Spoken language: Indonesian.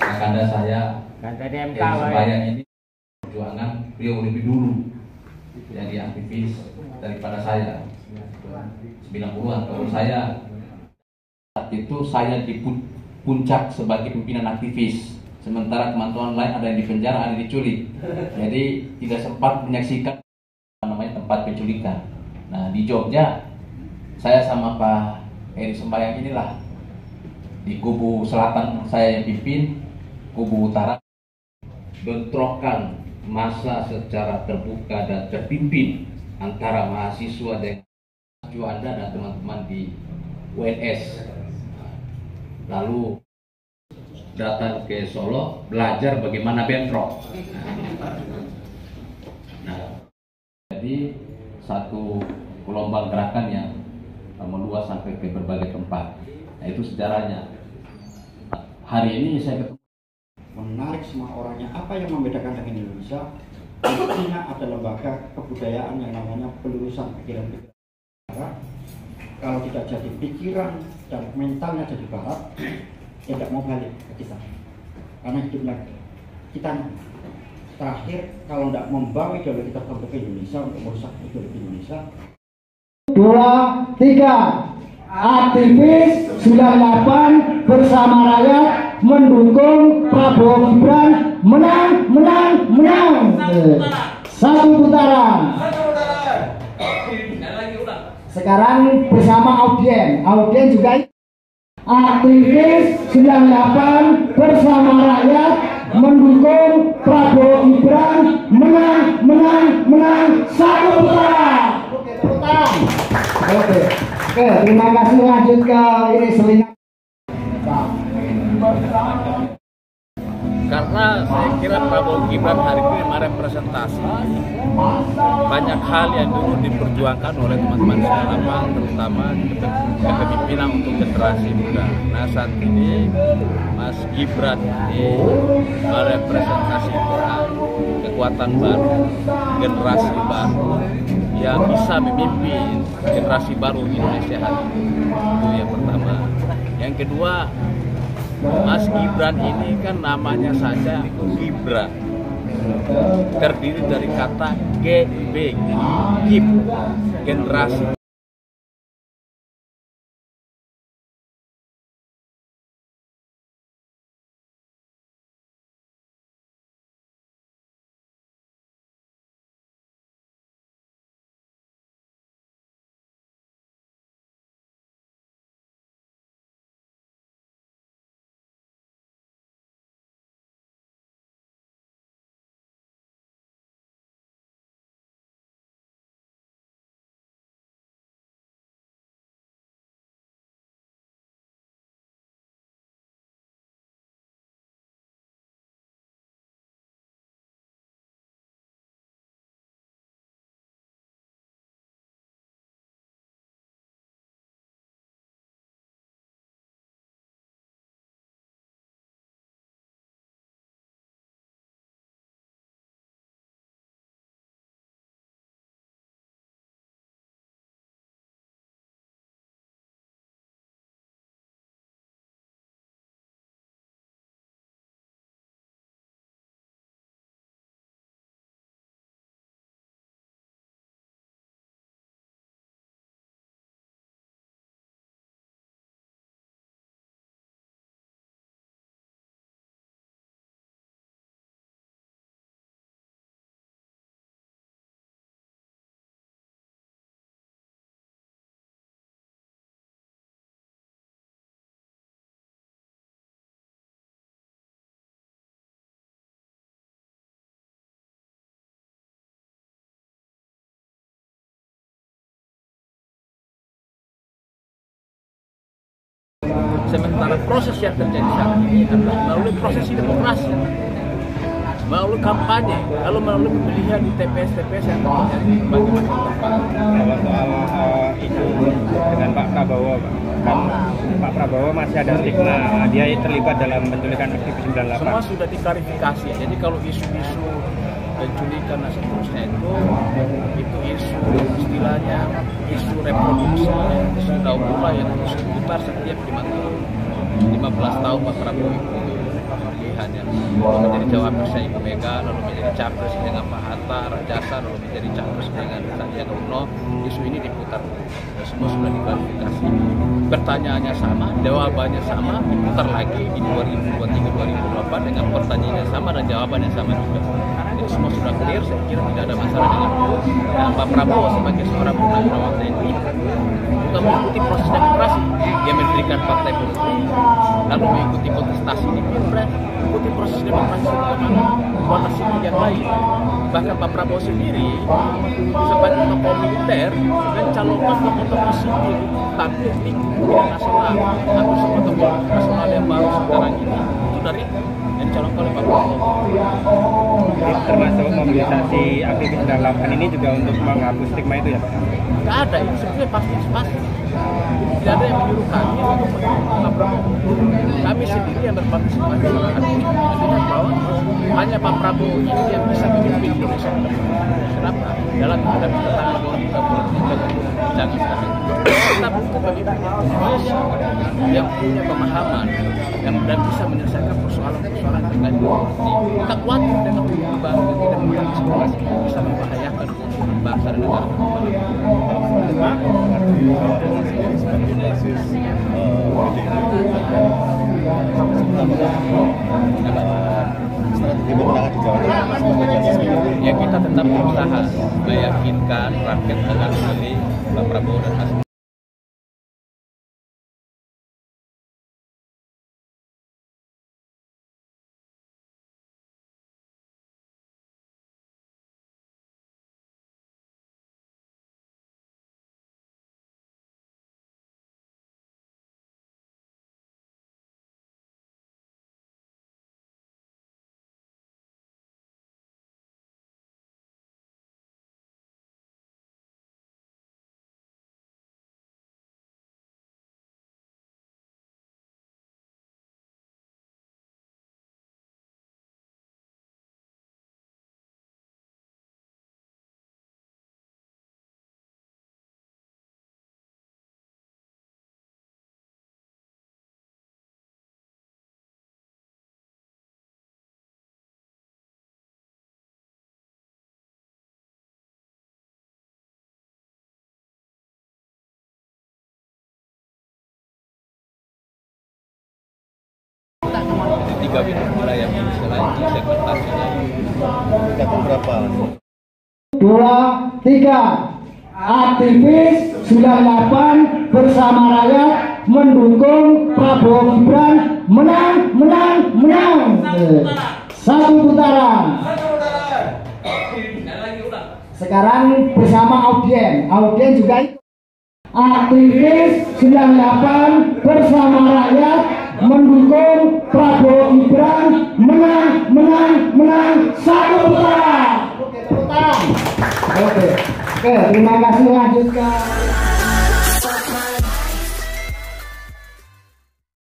Kakanda saya yang sembahyang ini perjuangan beliau lebih dulu jadi aktivis daripada saya 90-an. Kalau saya saat itu saya di puncak sebagai pimpinan aktivis, sementara teman-teman lain ada yang di penjara, ada yang diculik, jadi tidak sempat menyaksikan namanya tempat penculikan. Nah di Jogja saya sama Pak Eri Sembayang inilah di kubu selatan saya yang pimpin, kubu utara bentrokan massa secara terbuka dan terpimpin antara mahasiswa dengan Juanda dan teman-teman di UNS. Lalu datang ke Solo belajar bagaimana bentrok. Nah, jadi satu gelombang gerakan yang meluas sampai ke berbagai tempat. Nah, itu sejarahnya. Hari ini saya ketemu menarik semua orangnya. Apa yang membedakan dengan Indonesia? Intinya ada lembaga kebudayaan yang namanya pelurusan pikiran-pikiran. Kalau tidak jadi pikiran dan mentalnya jadi barat, ya tidak mau balik ke kita. Karena hidup lagi kita terakhir kalau tidak membawa ideologi tertentu ke Indonesia untuk merusak ideologi Indonesia. 2, 3. Aktivis 98 bersama rakyat mendukung Prabowo Gibran menang. Satu putaran. Sekarang bersama audien juga aktivis 98 bersama rakyat mendukung Prabowo Gibran menang. Satu putaran. Oke, terima kasih. Lanjut ke ini selingan. Karena saya kira Prabowo Gibran hari ini merepresentasi banyak hal yang dulu diperjuangkan oleh teman-teman saya terutama kepemimpinan untuk generasi muda. Nah saat ini Mas Gibran ini merepresentasikan kekuatan baru, generasi baru yang bisa memimpin generasi baru Indonesia hari ini. Itu yang pertama. Yang kedua, Mas Gibran ini kan namanya saja Gibran, terdiri dari kata GB, Gib, generasi. Sementara proses yang terjadi saat ini adalah melalui proses demokrasi, melalui kampanye, lalu melalui pemilihan di TPS-TPS yang terjadi bagi masyarakat. Kalau soal isu dengan Pak Prabowo, kan Pak Prabowo masih ada stigma dia terlibat dalam penculikan aktivis 98. Semua sudah diklarifikasi. Jadi kalau isu-isu penculikan dan seterusnya itu isu istilahnya isu reproduksi, isu daur ulang yang terus diputar setiap 15 tahun Pak Prabowo itu pilihannya menjadi cawapresnya Ibu Mega, lalu menjadi capres dengan Pak Hatta Rajasa, lalu menjadi capres dengan Sandiaga Uno. Isu ini diputar dan semua sudah diklarifikasi. Pertanyaannya sama, jawabannya sama, diputar lagi di 2023-2024 dengan pertanyaannya sama dan jawabannya sama juga. Jadi semua sudah clear, saya kira tidak ada masalah dengan itu. Dan Pak Prabowo sebagai seorang purnawirawan TNI juga mengikuti proses demokrasi. Dia mendirikan partai politik, lalu mengikuti kontestasi di Pilpres, mengikuti proses demokrasi bagaimana koalisi yang lain. Bahkan Pak Prabowo sendiri sebagai tokoh militer mencalonkan tokoh-tokoh sipil tampil di pimpinan nasional. Hampir semua tokoh nasional yang baru sekarang ini itu dari yang dicalonkan oleh Pak Prabowo. Termasuk mobilisasi aktivis 98 ini juga untuk menghapus stigma itu ya Pak? Tidak ada, itu sebenarnya partisipasi. Tidak ada yang menyuruh kami untuk mendukung Pak Prabowo. Kami sendiri yang berpartisipasi salah satunya melihat bahwa hanya Pak Prabowo ini yang bisa memimpin Indonesia. Kenapa? Dalam menghadapi tantangan 2023 jangan sekarang. Kita butuh pemimpin Indonesia yang punya pemahaman dan bisa menyelesaikan persoalan-persoalan terkait korupsi. Kita khawatir dengan perubahan yang tidak mengantisipasi bisa membahayakan bangsa dan negara. Ya kita tetap berusaha meyakinkan rakyat agar memilih Pak Prabowo dan Mas. Tiga wilayah ini selain segmentasinya. Berapa? 2, 3. Aktivis 98 bersama rakyat mendukung Prabowo Gibran menang. Satu putaran. Sekarang bersama audien juga ikut. Aktivis 98 bersama rakyat mendukung Prabowo Gibran menang. Satu putaran. Oke, terima kasih, lanjutkan.